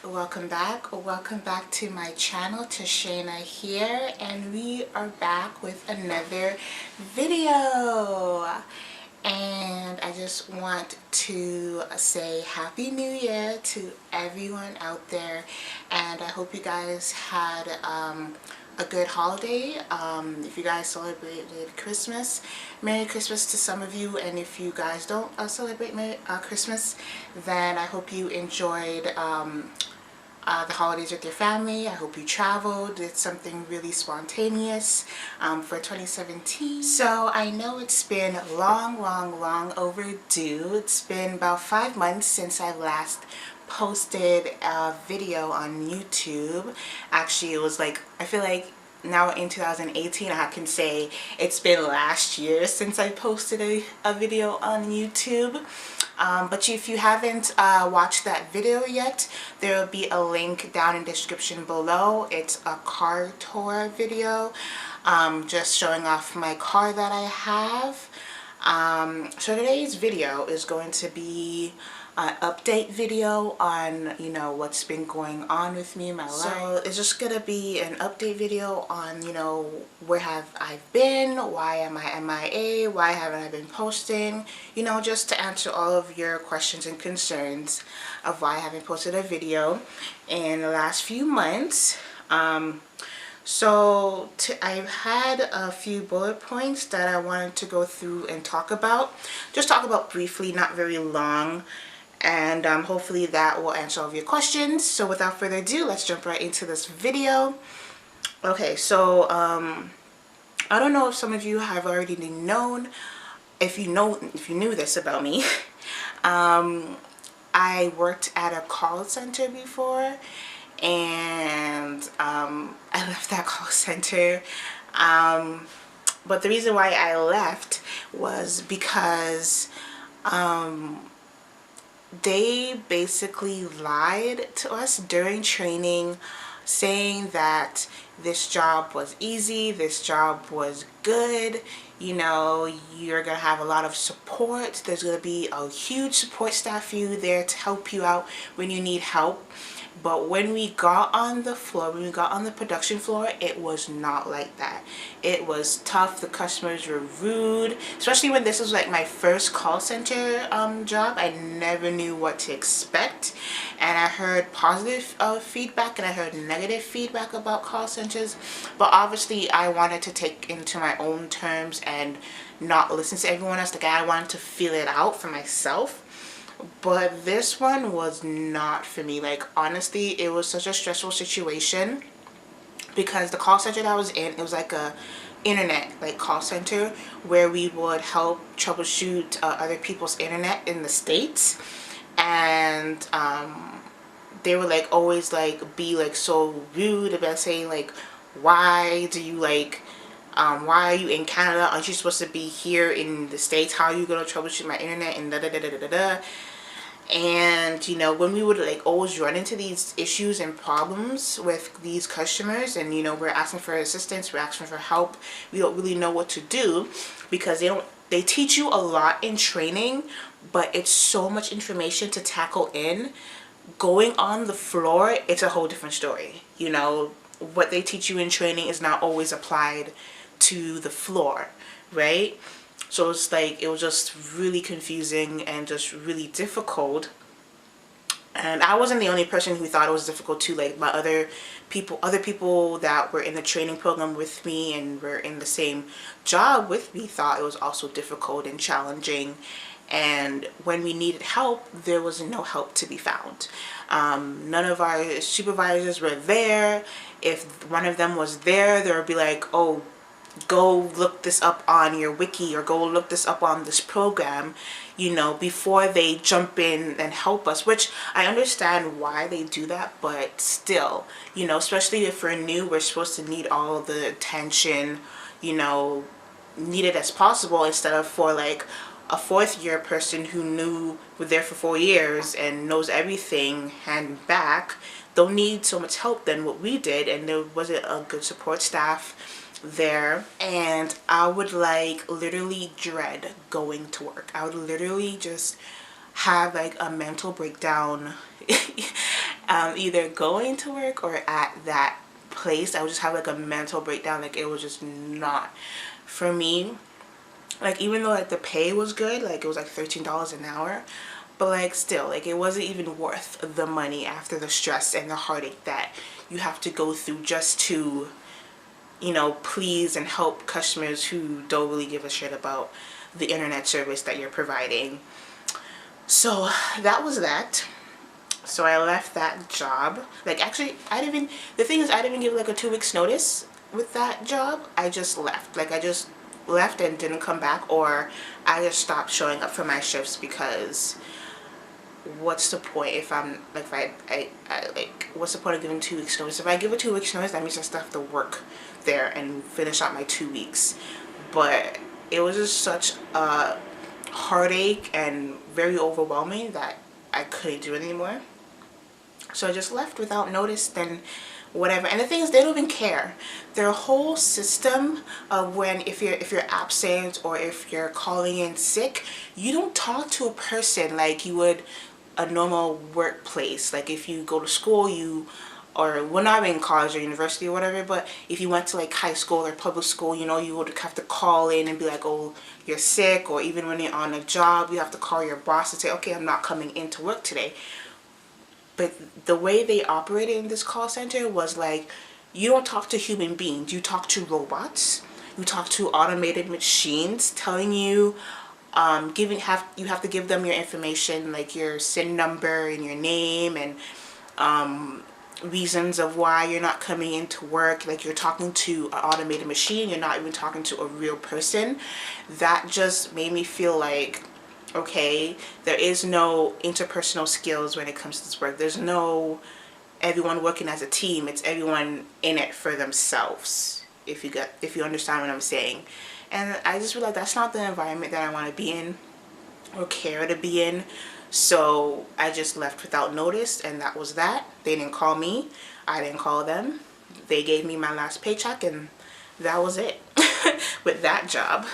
welcome back to my channel. TichaenaC here, and we are back with another video. And I just want to say Happy New Year to everyone out there, and I hope you guys had a good holiday. If you guys celebrated Christmas, Merry Christmas to some of you, and if you guys don't celebrate Christmas, then I hope you enjoyed the holidays with your family. I hope you traveled, did something really spontaneous for 2017. So I know it's been long overdue. It's been about 5 months since I last posted a video on YouTube. Actually, it was like, I feel like now in 2018 I can say it's been last year since I posted a video on YouTube. But if you haven't watched that video yet, there will be a link down in the description below. It's a car tour video, just showing off my car that I have. So today's video is going to be an update video on, you know, what's been going on with me in my life. So it's just gonna be an update video on, you know, where have I been, why am I MIA, why haven't I been posting, you know, just to answer all of your questions and concerns of why I haven't posted a video in the last few months. So I've had a few bullet points that I wanted to go through and talk about. Just talk about briefly, not very long. And hopefully that will answer all of your questions. So without further ado, let's jump right into this video. Okay, so I don't know if some of you have already known, if you knew this about me. I worked at a call center before, and I left that call center. But the reason why I left was because they basically lied to us during training, saying that this job was easy, this job was good, you know, you're gonna have a lot of support, there's gonna be a huge support staff for you there to help you out when you need help. But when we got on the floor, when we got on the production floor, it was not like that. It was tough. The customers were rude, especially when this was like my first call center job. I never knew what to expect, and I heard positive feedback and I heard negative feedback about call centers. But obviously I wanted to take into my own terms and not listen to everyone else. Like, I wanted to feel it out for myself. But this one was not for me. Like, honestly, it was such a stressful situation because the call center that I was in, it was like a internet like call center where we would help troubleshoot other people's internet in the States. And they would like always like be like so rude about saying like, why do you like why are you in Canada? Aren't you supposed to be here in the States? How are you going to troubleshoot my internet? And da da da da da da. And, you know, when we would like always run into these issues and problems with these customers, and, you know, we're asking for assistance, we're asking for help, we don't really know what to do because they teach you a lot in training, but it's so much information to tackle in. Going on the floor, it's a whole different story. You know, what they teach you in training is not always applied to the floor, right? So it's like, it was just really confusing and just really difficult. And I wasn't the only person who thought it was difficult too. Like, my other people that were in the training program with me and were in the same job with me thought it was also difficult and challenging. And when we needed help, there was no help to be found. None of our supervisors were there. If one of them was there, they would be like, oh, go look this up on your wiki, or go look this up on this program, you know, before they jump in and help us. Which I understand why they do that, but still, you know, especially if we're new, we're supposed to need all the attention, you know, needed as possible, instead of for like a fourth year person who was there for 4 years and knows everything hand and back, don't need so much help than what we did. And there wasn't a good support staff there, and I would like literally dread going to work. I would literally just have like a mental breakdown either going to work or at that place. I would just have like a mental breakdown. Like, it was just not for me. Like, even though like the pay was good, like it was like $13 an hour, but like still, like it wasn't even worth the money after the stress and the heartache that you have to go through just to, you know, please and help customers who don't really give a shit about the internet service that you're providing. So that was that. So I left that job. Like, actually, the thing is, I didn't even give like a 2 weeks notice with that job. I just left. Like, I just left and didn't come back, or I just stopped showing up for my shifts, because what's the point if I'm like, if I like, what's the point of giving 2 weeks notice? If I give a 2 weeks notice, that means I still have to work there and finish out my 2 weeks. But it was just such a heartache and very overwhelming that I couldn't do it anymore. So I just left without notice, then whatever. And the thing is, they don't even care. Their whole system of when, if you're absent or if you're calling in sick, you don't talk to a person like you would a normal workplace. Like, if you go to school, or well, not in college or university or whatever, but if you went to like high school or public school, you know, you would have to call in and be like, oh, you're sick. Or even when you're on a job, you have to call your boss and say, okay, I'm not coming into work today. But the way they operated in this call center was like, you don't talk to human beings. You talk to robots. You talk to automated machines telling you, you have to give them your information, like your SIN number and your name, and reasons of why you're not coming into work. Like, you're talking to an automated machine. You're not even talking to a real person. That just made me feel like, okay, there is no interpersonal skills when it comes to this work. There's no everyone working as a team. It's everyone in it for themselves, if you understand what I'm saying. And I just realized that's not the environment that I want to be in or care to be in. So I just left without notice, and that was that. They didn't call me. I didn't call them. They gave me my last paycheck, and that was it with that job.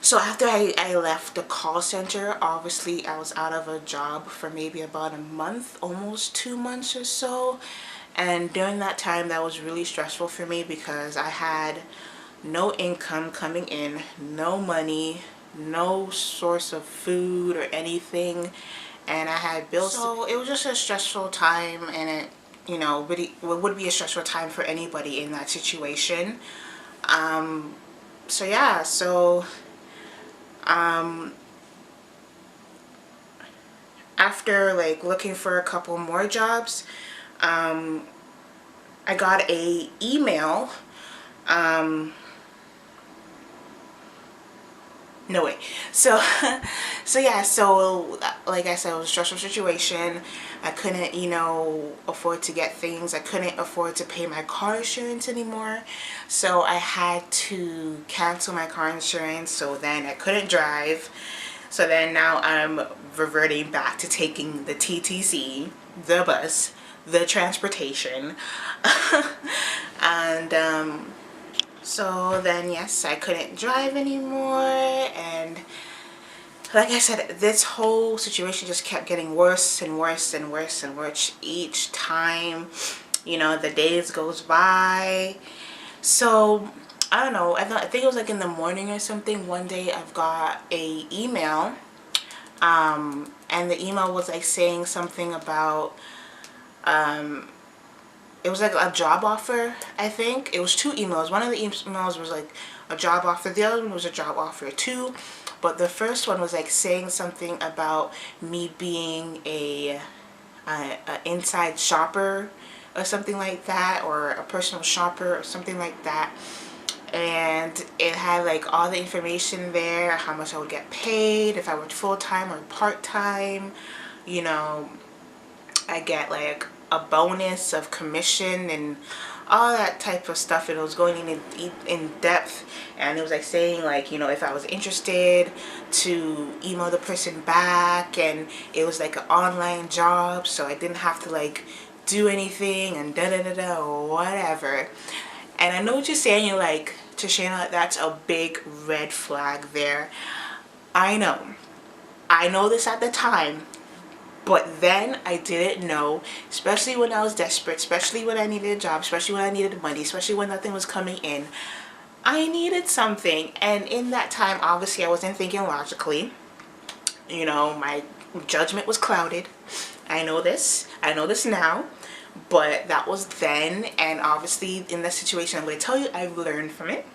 So after I left the call center, obviously I was out of a job for maybe about a month, almost 2 months or so. And during that time, that was really stressful for me, because I had no income coming in, no money, no source of food or anything, and I had bills. So it was just a stressful time, and it, you know, really, it would be a stressful time for anybody in that situation. So yeah, so after like looking for a couple more jobs, I got a email. No way. So yeah, so like I said, it was a stressful situation. I couldn't, you know, afford to get things. I couldn't afford to pay my car insurance anymore. So I had to cancel my car insurance. So then I couldn't drive. So then now I'm reverting back to taking the TTC, the bus, the transportation. And so then, yes, I couldn't drive anymore, and like I said, this whole situation just kept getting worse and worse and worse and worse each time, you know, the days goes by. So I don't know, I think it was like in the morning or something, one day I've got a email, and the email was like saying something about it was like a job offer. I think it was 2 emails. One of the emails was like a job offer, the other one was a job offer too, but the first one was like saying something about me being a inside shopper or something like that, or a personal shopper or something like that. And it had like all the information there, how much I would get paid if I worked full-time or part-time. You know, I get like a bonus of commission and all that type of stuff, and it was going in depth, and it was like saying like, you know, if I was interested to email the person back, and it was like an online job, so I didn't have to like do anything and da-da-da-da or whatever. And I know what you're saying, you're like, TichaenaC, that's a big red flag there. I know this at the time, But then I didn't know, especially when I was desperate, especially when I needed a job, especially when I needed money, especially when nothing was coming in. I needed something. And in that time, obviously, I wasn't thinking logically. You know, my judgment was clouded. I know this. I know this now. But that was then. And obviously, in that situation, I'm going to tell you, I've learned from it.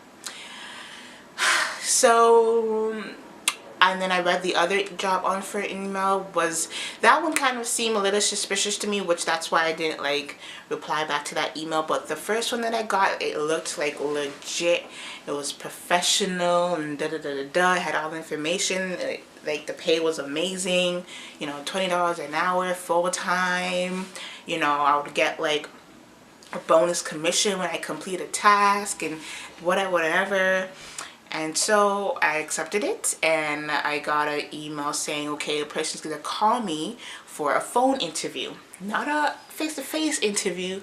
So, and then I read the other job offer email. Was that one kind of seemed a little suspicious to me, which that's why I didn't like reply back to that email. But the first one that I got, it looked like legit. It was professional and da da da da da. I had all the information. Like the pay was amazing. You know, $20 an hour full time. You know, I would get like a bonus commission when I complete a task and whatever. And so I accepted it, and I got an email saying, okay, the person's gonna call me for a phone interview. Not a face-to-face interview,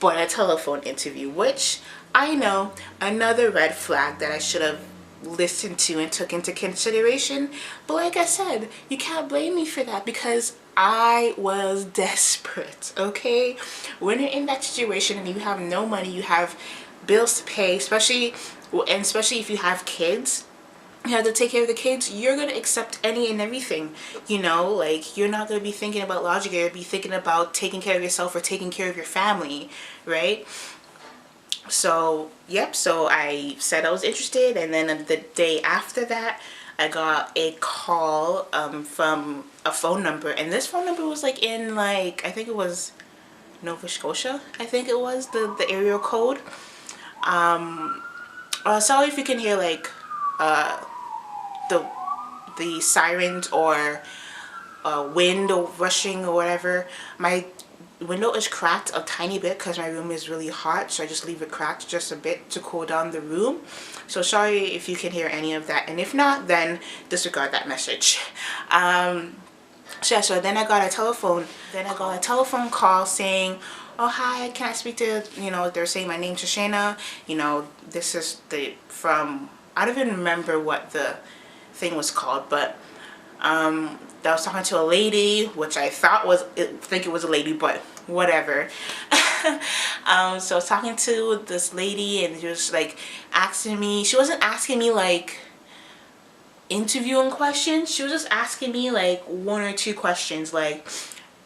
but a telephone interview, which I know, another red flag that I should have listened to and took into consideration. But like I said, you can't blame me for that because I was desperate, okay? When you're in that situation and you have no money, you have bills to pay, especially if you have kids, you have to take care of the kids, you're going to accept any and everything, you know, like you're not going to be thinking about logic, you're going to be thinking about taking care of yourself or taking care of your family, right? So, yep, so I said I was interested, and then the day after that, I got a call from a phone number, and this phone number was like in like, I think it was Nova Scotia, I think it was the area code. Sorry if you can hear like the sirens or wind or rushing or whatever. My window is cracked a tiny bit because my room is really hot, so I just leave it cracked just a bit to cool down the room. So sorry if you can hear any of that, and if not, then disregard that message. So yeah, so then I got a telephone call saying, oh hi, can I speak to, you know, they're saying my name's TichaenaC, you know, this is from, I don't even remember what the thing was called, but that was talking to a lady, which I think it was a lady, but whatever. So I was talking to this lady, and she was like asking me, she wasn't asking me like interviewing questions, she was just asking me like one or two questions, like,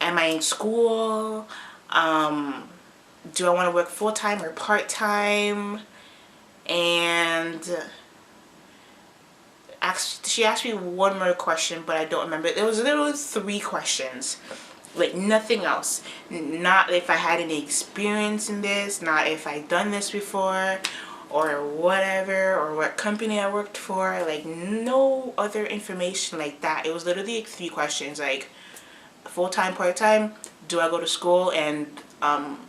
am I in school? Do I want to work full-time or part-time? And she asked me one more question, but I don't remember. It was literally 3 questions, like nothing else. Not if I had any experience in this, not if I'd done this before or whatever, or what company I worked for, like no other information like that. It was literally like 3 questions, like full-time, part-time, do I go to school, and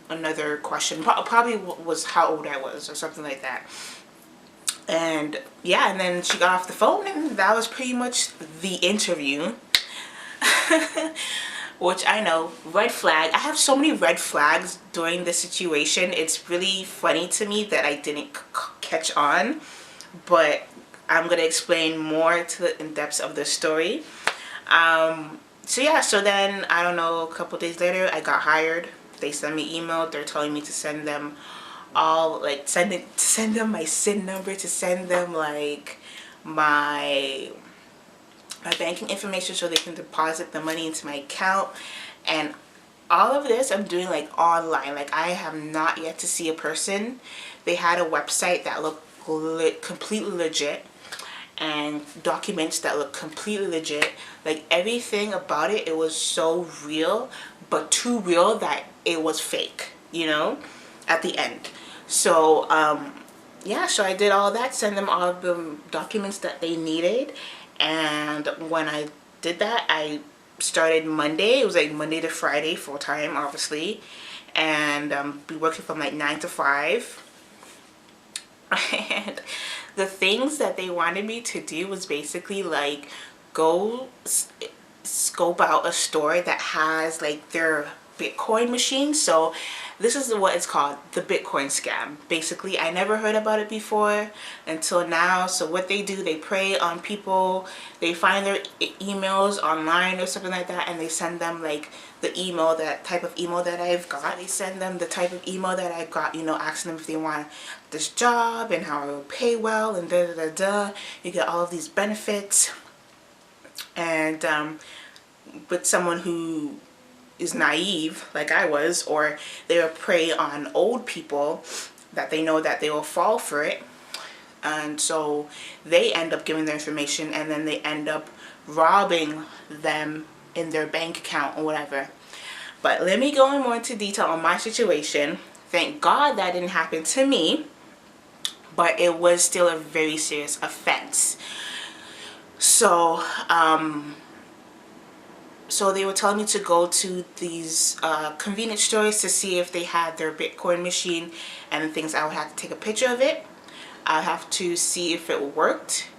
another question probably was how old I was or something like that. And yeah, and then she got off the phone, and that was pretty much the interview. Which I know, red flag. I have so many red flags during this situation. It's really funny to me that I didn't catch on, but I'm gonna explain more to the in-depth of the story. So yeah, so then I don't know, a couple days later I got hired. They sent me email, they're telling me to send them all, like send them my SIN number, to send them like my banking information so they can deposit the money into my account. And all of this I'm doing like online, like I have not yet to see a person. They had a website that looked completely legit, and documents that look completely legit. Like everything about it, it was so real, but too real that it was fake, you know, at the end. So yeah, so I did all that, send them all of the documents that they needed. And when I did that, I started Monday. It was like Monday to Friday, full time, obviously, and be working from like 9 to 5. And the things that they wanted me to do was basically like go scope out a store that has like their Bitcoin machine. So this is what it's called, the Bitcoin scam. Basically, I never heard about it before until now. So what they do, they prey on people. They find their emails online or something like that, and they send them like the email, that type of email that I've got. So they send them the type of email that I got, you know, asking them if they want this job and how it will pay well and da da da da. You get all of these benefits. And with someone who is naive like I was, or they will prey on old people that they know that they will fall for it, and so they end up giving their information, and then they end up robbing them in their bank account or whatever. But let me go in more into detail on my situation. Thank God that didn't happen to me, but it was still a very serious offense. So so they were telling me to go to these convenience stores to see if they had their Bitcoin machine and things. I would have to take a picture of it. I'll have to see if it worked,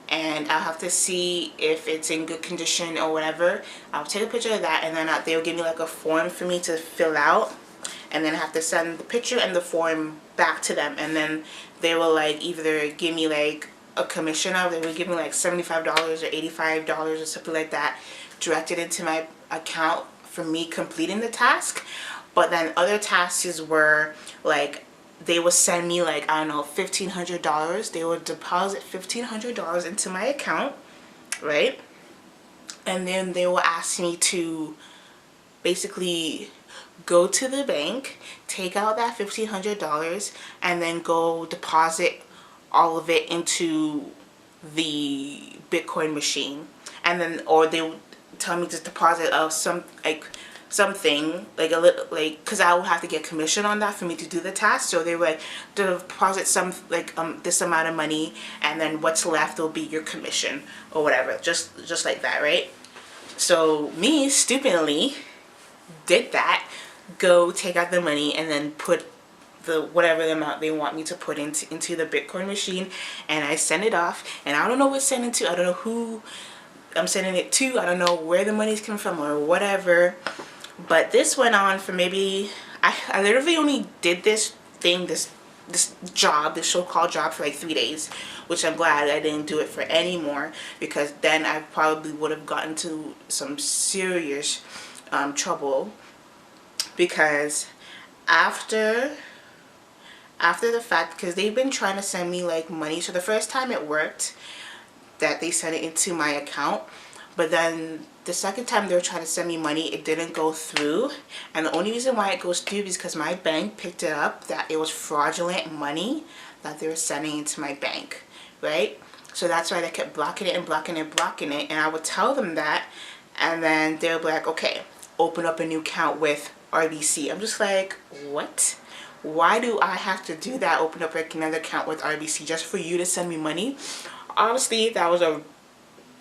and I'll have to see if it's in good condition or whatever. I'll take a picture of that, and then they'll give me like a form for me to fill out, and then I have to send the picture and the form back to them, and then they will like either give me like a commission of, they would give me like $75 or $85 or something like that directed into my account for me completing the task. But then other tasks were like, they would send me like, I don't know, $1,500. They would deposit $1,500 into my account, right? And then they will ask me to basically go to the bank, take out that $1,500, and then go deposit all of it into the Bitcoin machine. And then, or they would tell me to deposit of something like a little, like, because I would have to get commission on that for me to do the task. So they would deposit some like this amount of money, and then what's left will be your commission or whatever, just like that, right? So me stupidly did that, go take out the money and then put the whatever the amount they want me to put into the Bitcoin machine, and I send it off. And I don't know what's sending to, I don't know who I'm sending it to, I don't know where the money's coming from or whatever. But this went on for maybe, I literally only did this thing, this job, this so-called job, for like 3 days, which I'm glad I didn't do it for any more, because then I probably would have gotten to some serious trouble. Because after the fact, because they've been trying to send me like money, so the first time it worked, that they sent it into my account, but then the second time they were trying to send me money, it didn't go through. And the only reason why it goes through is because my bank picked it up that it was fraudulent money that they were sending into my bank, right? So that's why they kept blocking it and blocking it, and I would tell them that, and then they would be like, okay, open up a new account with RBC. I'm just like, what? Why do I have to do that, open up like another account with RBC just for you to send me money? Honestly, that was a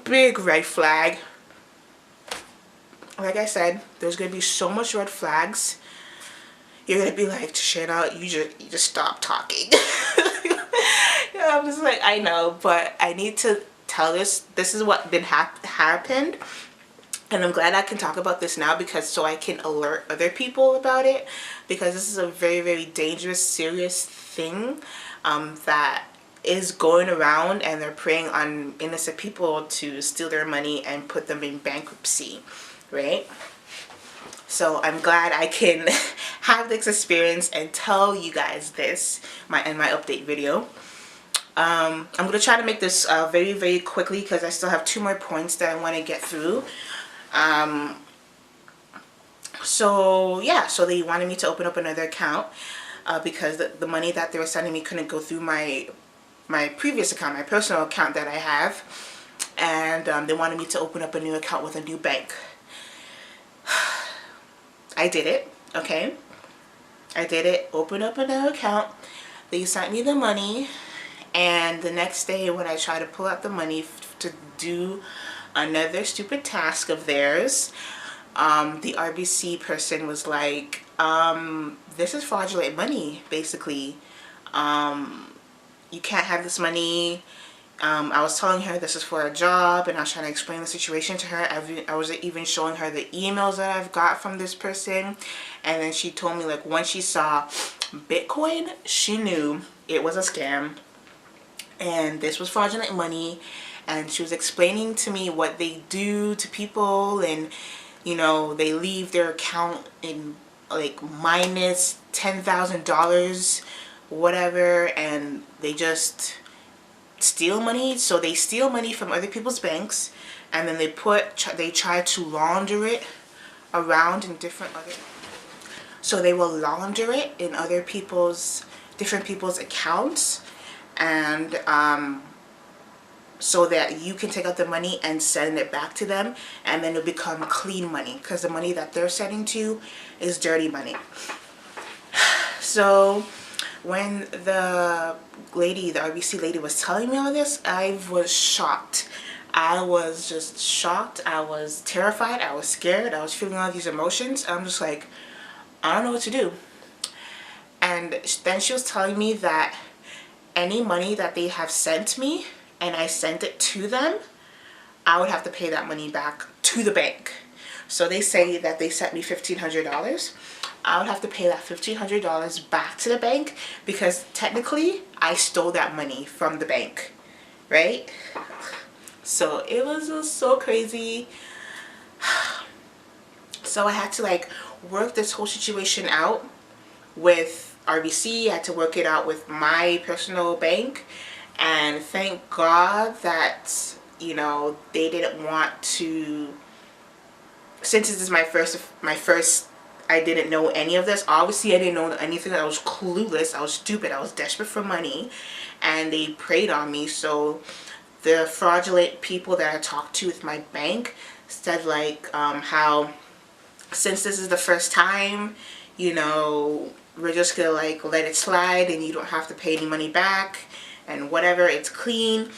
big red flag. Like I said, there's gonna be so much red flags. You're gonna be like, TichaenaC, you just stop talking. Yeah, I'm just like, I know, but I need to tell this. This is what happened, and I'm glad I can talk about this now, because so I can alert other people about it, because this is a very, very dangerous, serious thing that is going around, and they're preying on innocent people to steal their money and put them in bankruptcy, right? So I'm glad I can have this experience and tell you guys this in my update video. I'm going to try to make this very, very quickly, because I still have 2 more points that I want to get through. So yeah, so they wanted me to open up another account because the money that they were sending me couldn't go through my previous account, my personal account that I have, and they wanted me to open up a new account with a new bank. I did it, okay? I did it, opened up another account. They sent me the money, and the next day when I tried to pull out the money to do another stupid task of theirs, the RBC person was like, this is fraudulent money, basically. You can't have this money. I was telling her this is for a job, and I was trying to explain the situation to her. I was even showing her the emails that I've got from this person, and then she told me, like, when she saw Bitcoin, she knew it was a scam and this was fraudulent money. And she was explaining to me what they do to people, and you know, they leave their account in like minus $10,000 whatever, and they just steal money. So they steal money from other people's banks, and then they try to launder it around in different other, so they will launder it in different people's accounts, and so that you can take out the money and send it back to them, and then it'll become clean money, because the money that they're sending to is dirty money. So when the RBC lady was telling me all this, I was shocked. I was just shocked. I was terrified. I was scared. I was feeling all these emotions. I'm just like, I don't know what to do. And then she was telling me that any money that they have sent me and I sent it to them, I would have to pay that money back to the bank. So they say that they sent me $1,500. I would have to pay that $1,500 back to the bank, because technically I stole that money from the bank, right? So it was just so crazy. So I had to like work this whole situation out with RBC. I had to work it out with my personal bank, and thank God that, you know, they didn't want to, since this is my first, I didn't know any of this. Obviously I didn't know anything. I was clueless. I was stupid. I was desperate for money, and they preyed on me. So the fraudulent people that I talked to with my bank said like how since this is the first time, you know, we're just gonna like let it slide and you don't have to pay any money back and whatever, it's clean,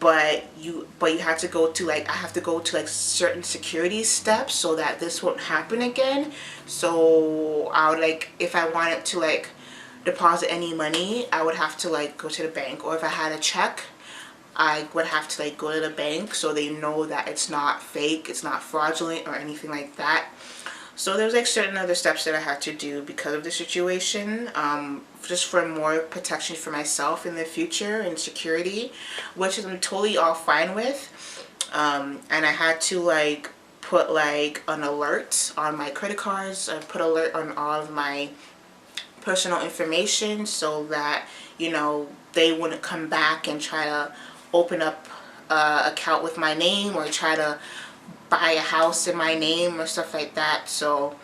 but you have to go to like, I have to go to like certain security steps so that this won't happen again. So I would like, if I wanted to like deposit any money, I would have to like go to the bank, or if I had a check, I would have to like go to the bank so they know that it's not fake, it's not fraudulent or anything like that. So there was like certain other steps that I had to do because of the situation, just for more protection for myself in the future and security, which I'm totally all fine with. And I had to like put like an alert on my credit cards. I put alert on all of my personal information so that, you know, they wouldn't come back and try to open up an account with my name or try to buy a house in my name or stuff like that. So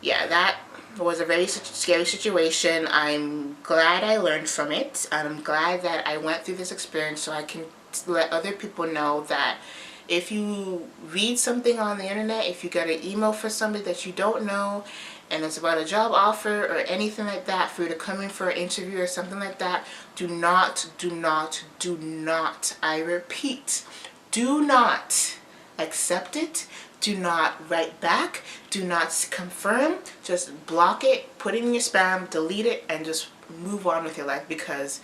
yeah, that was a very scary situation. I'm glad I learned from it. I'm glad that I went through this experience so I can let other people know that if you read something on the internet, if you get an email for somebody that you don't know and it's about a job offer or anything like that, for you to come in for an interview or something like that, do not, I repeat, do not accept it. Do not write back. Do not confirm. Just block it, put it in your spam, delete it, and just move on with your life, because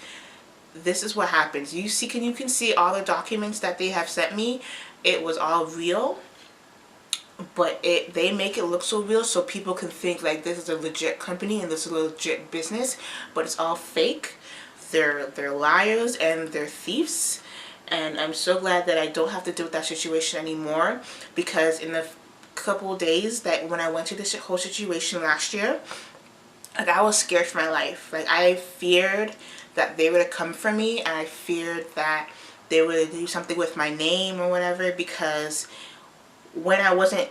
this is what happens. You can see all the documents that they have sent me. It was all real, but they make it look so real so people can think like this is a legit company and this is a legit business, but it's all fake. They're liars and they're thieves. And I'm so glad that I don't have to deal with that situation anymore, because in the couple of days that when I went through this whole situation last year, like I was scared for my life. Like I feared that they would come for me, and I feared that they would do something with my name or whatever, because when I wasn't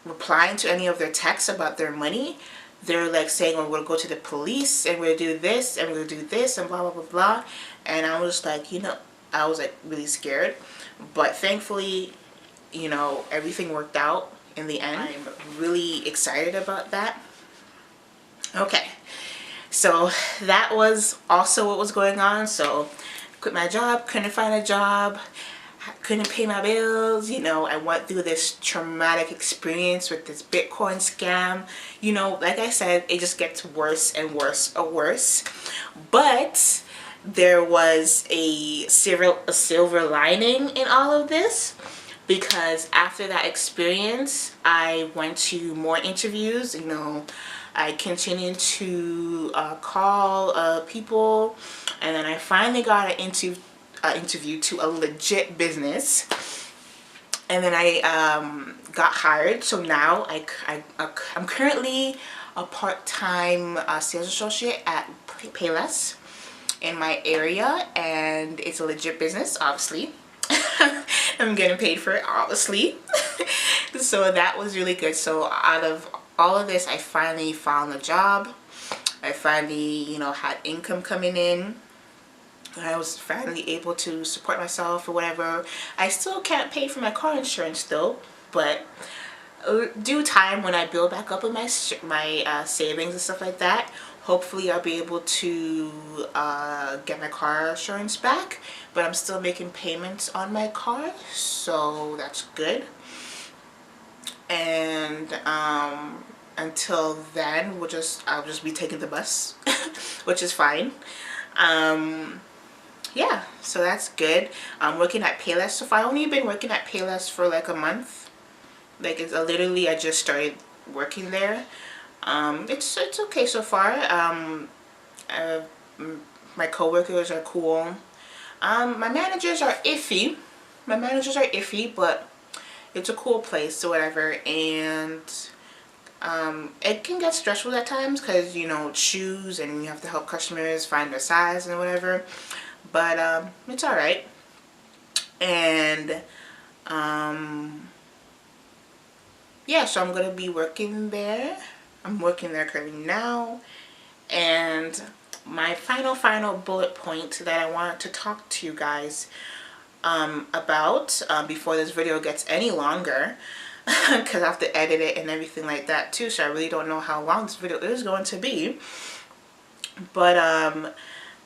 replying to any of their texts about their money, they're like saying, oh, we're going to go to the police and we're going to do this and we're going to do this and blah, blah, blah, blah. And I was like, you know, I was like really scared, but thankfully, you know, everything worked out in the end. I'm really excited about that. Okay, so that was also what was going on. So quit my job, couldn't find a job, couldn't pay my bills. You know, I went through this traumatic experience with this Bitcoin scam. You know, like I said, it just gets worse and worse and worse. But there was a silver lining in all of this, because after that experience I went to more interviews. You know, I continued to call people, and then I finally got an interview to a legit business, and then I got hired. So now I'm currently a part-time sales associate at Payless in my area, and it's a legit business, obviously. I'm getting paid for it, obviously. So that was really good. So out of all of this, I finally found a job. I finally, you know, had income coming in. I was finally able to support myself or whatever. I still can't pay for my car insurance though, but due time, when I build back up with my savings and stuff like that, hopefully I'll be able to get my car insurance back. But I'm still making payments on my car, so that's good. And until then, I'll just be taking the bus, which is fine. Yeah, so that's good. I'm working at Payless so far. I've only been working at Payless for like a month. Like, it's literally, I just started working there. It's okay so far. My coworkers are cool. My managers are iffy. But it's a cool place or whatever. And it can get stressful at times because, you know, shoes, and you have to help customers find their size and whatever. But it's alright. And yeah, so I'm gonna be working there. I'm working there currently now. And my final bullet point that I wanted to talk to you guys about before this video gets any longer, because I have to edit it and everything like that too, so I really don't know how long this video is going to be. But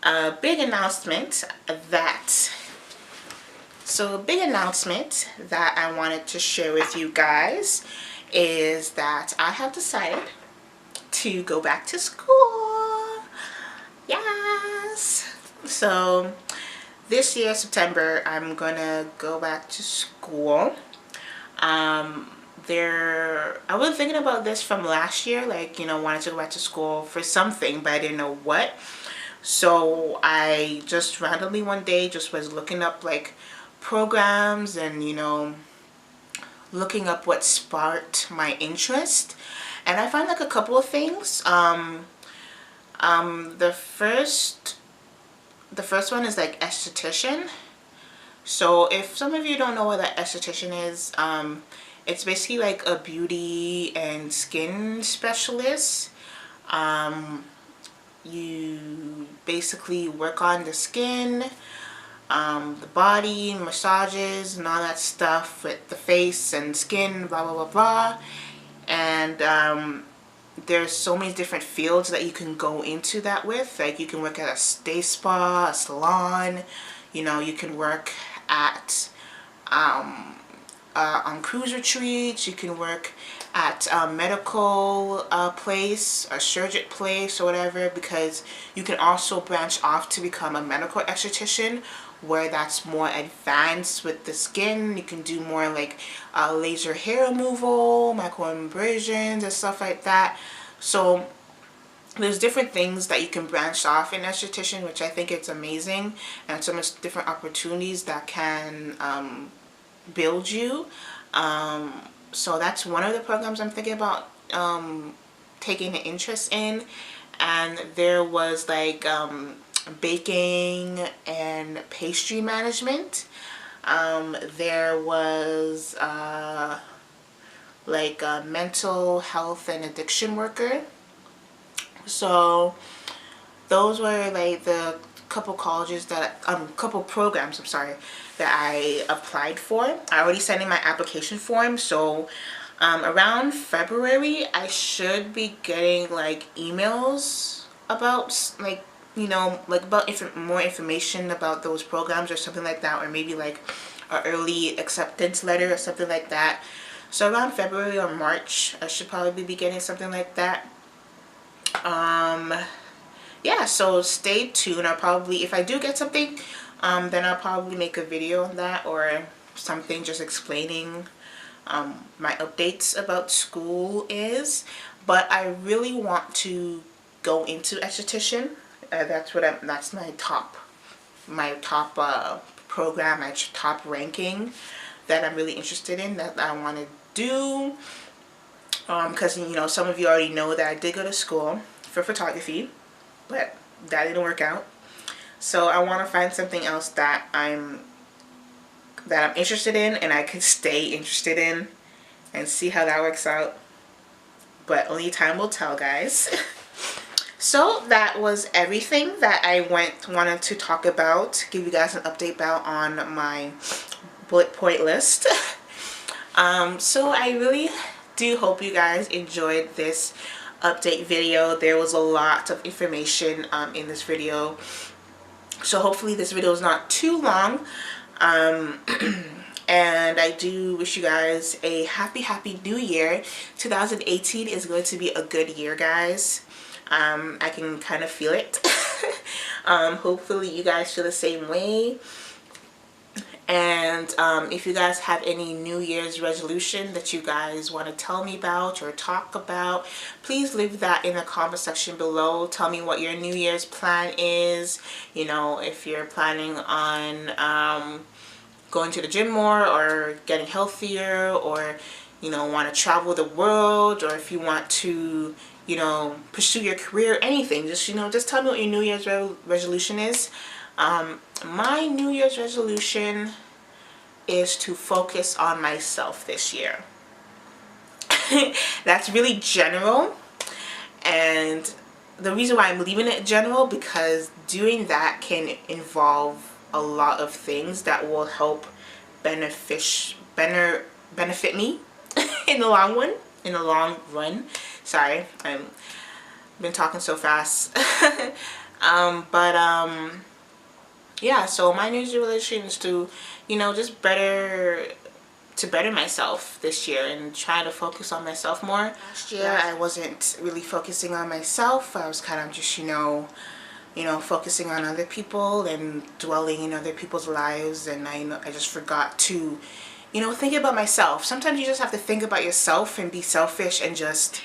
a big announcement that I wanted to share with you guys is that I have decided to go back to school. Yes! So this year, September, I'm gonna go back to school. I was thinking about this from last year, like, you know, wanted to go back to school for something, but I didn't know what. So I just randomly one day just was looking up like programs and, you know, looking up what sparked my interest, and I found like a couple of things. The first one is like esthetician. So if some of you don't know what that esthetician is, it's basically like a beauty and skin specialist. You basically work on the skin, the body, massages and all that stuff with the face and skin, blah blah blah blah. And there's so many different fields that you can go into that with. Like, you can work at a day spa, a salon, you know, you can work at on cruise retreats, you can work at a medical place, a surgeon place or whatever, because you can also branch off to become a medical esthetician, where that's more advanced with the skin. You can do more like laser hair removal, microabrasions and stuff like that. So there's different things that you can branch off in esthetician, which I think it's amazing, and so much different opportunities that can build you. So that's one of the programs I'm thinking about taking an interest in. And there was like baking and pastry management. There was like a mental health and addiction worker. So those were like the couple colleges that couple programs, I'm sorry, that I applied for. I already sent in my application form, so around February I should be getting like emails about, like, you know, like about more information about those programs or something like that, or maybe like an early acceptance letter or something like that. So around February or March I should probably be getting something like that. yeah, so stay tuned. I'll probably, if I do get something, then I'll probably make a video on that, or something just explaining my updates about school is. But I really want to go into esthetician. That's my top program, my top ranking that I'm really interested in, that I want to do. Because you know, some of you already know that I did go to school for photography, but that didn't work out. So I want to find something else that I'm interested in and I could stay interested in, and see how that works out. But only time will tell, guys. So that was everything that I wanted to talk about, give you guys an update about on my bullet point list. So I really do hope you guys enjoyed this update video. There was a lot of information in this video, so hopefully this video is not too long. And I do wish you guys a happy new year. 2018 is going to be a good year, guys. I can kind of feel it. Hopefully you guys feel the same way. And if you guys have any New Year's resolution that you guys want to tell me about or talk about, please leave that in the comment section below. Tell me what your New Year's plan is. You know, if you're planning on going to the gym more, or getting healthier, or you know, want to travel the world, or if you want to, you know, pursue your career, anything. Just, you know, just tell me what your New Year's resolution is. My New Year's resolution is to focus on myself this year. That's really general, and the reason why I'm leaving it general, because doing that can involve a lot of things that will help benefit me in the long run. Sorry, I've been talking so fast. Yeah, so my New Year's resolution is to, you know, just better myself this year and try to focus on myself more. Last year I wasn't really focusing on myself. I was kind of just, you know, focusing on other people and dwelling in other people's lives, and I just forgot to, you know, think about myself. Sometimes you just have to think about yourself and be selfish and just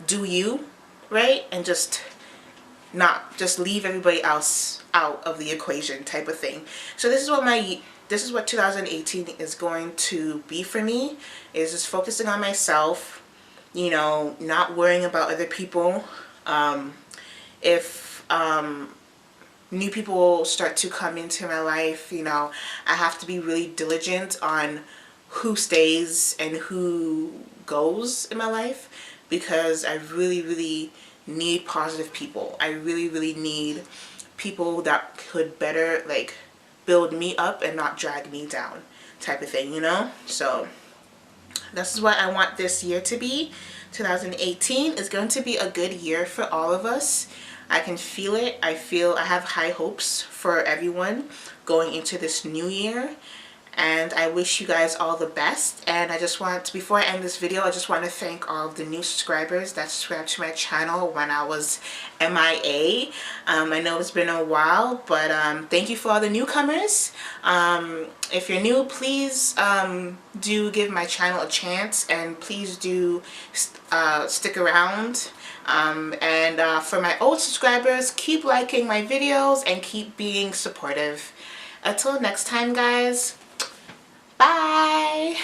do you, right? And just not just leave everybody else out of the equation, type of thing. So this is what 2018 is going to be for me, is just focusing on myself, you know, not worrying about other people. If new people start to come into my life, you know, I have to be really diligent on who stays and who goes in my life, because I really need positive people. I really need people that could better, like, build me up and not drag me down, type of thing, you know? So this is what I want this year to be. 2018 is going to be a good year for all of us. I can feel it. I have high hopes for everyone going into this new year, and I wish you guys all the best. And I just want to, before I end this video, I just want to thank all of the new subscribers that subscribed to my channel when I was MIA. I know it's been a while, but thank you for all the newcomers. If you're new, please do give my channel a chance, and please do stick around. For my old subscribers, keep liking my videos and keep being supportive. Until next time, guys. Bye!